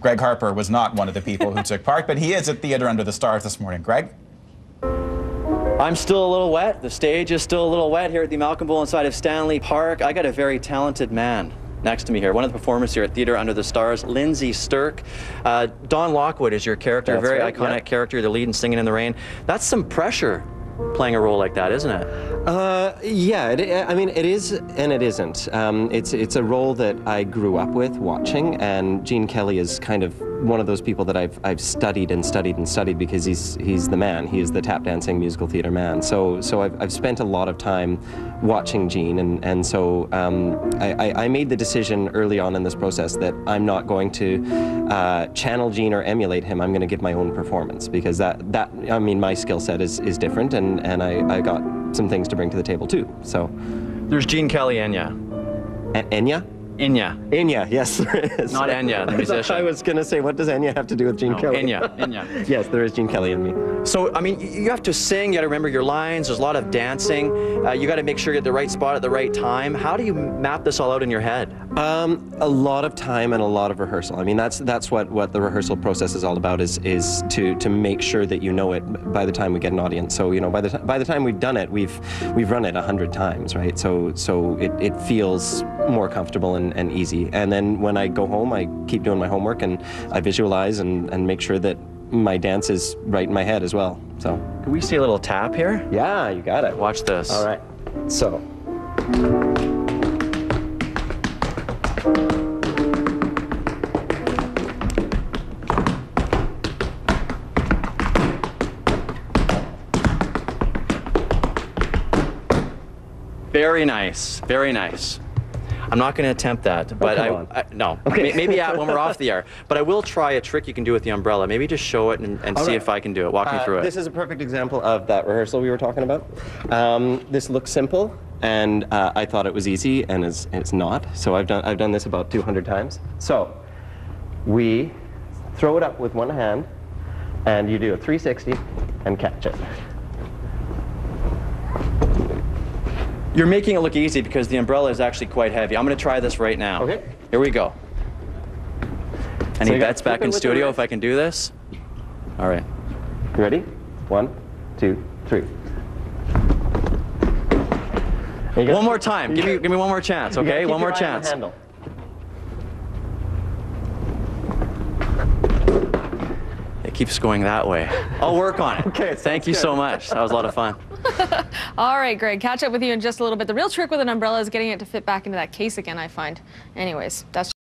Greg Harper was not one of the people who took part, but he is at Theatre.Under.the.Stars this morning. Greg? I'm still a little wet. The stage is still a little wet here at the Malkin Bowl inside of Stanley.Park. I got a very talented man next to me here. One of the performers here at Theatre.Under.the.Stars, Lindsay Stirk. Don Lockwood is your character, a very iconic character, the lead in Singing in the Rain. That's some pressure playing a role like that, isn't it? Yeah, I mean, it is and it isn't. It's a role that I grew up with watching, and Gene Kelly is kind of one of those people that I've studied and studied and studied because he's the man. He is the tap dancing musical theater man. So I've spent a lot of time watching Gene, and so I made the decision early on in this process that I'm not going to channel Gene or emulate him. I'm going to give my own performance, because that I mean, my skill set is different, and I got some things to bring to the table too. So there's Gene Kelly, Enya. Enya? Enya. Enya, yes, there is. Not Enya, the musician. I was going to say, what does Enya have to do with Gene Kelly? Enya. Yes, there is Gene Kelly in me. So, I mean, you have to sing, you got to remember your lines, there's a lot of dancing, you got to make sure you're at the right spot at the right time. How do you map this all out in your head? A lot of time and a lot of rehearsal. I mean, that's what the rehearsal process is all about, is to make sure that you know it by the time we get an audience. So, you know, by the time we've done it, we've run it 100 times, right? So it feels more comfortable and easy. And then when I go home, I keep doing my homework, and I visualize and make sure that my dance is right in my head as well. So, can we see a little tap here? Yeah, you got it. Watch this. All right. So. Very nice, very nice. I'm not going to attempt that, but no. Okay. Maybe when we're off the air. But I will try a trick you can do with the umbrella. Maybe just show it and see if I can do it. Walk me through it. This is a perfect example of that rehearsal we were talking about. This looks simple, and I thought it was easy, and it's not. So I've done this about 200 times. So we throw it up with one hand, and you do a 360 and catch it. You're making it look easy because the umbrella is actually quite heavy. I'm going to try this right now. Okay. Here we go. Any bets back in studio if I can do this? All right. You ready? 1, 2, 3. One more time. Give me one more chance, okay? One more chance. It keeps going that way. I'll work on it. Okay. Thank you so much. That was a lot of fun. All right, Greg, catch up with you in just a little bit. The real trick with an umbrella is getting it to fit back into that case again, I find. Anyways, that's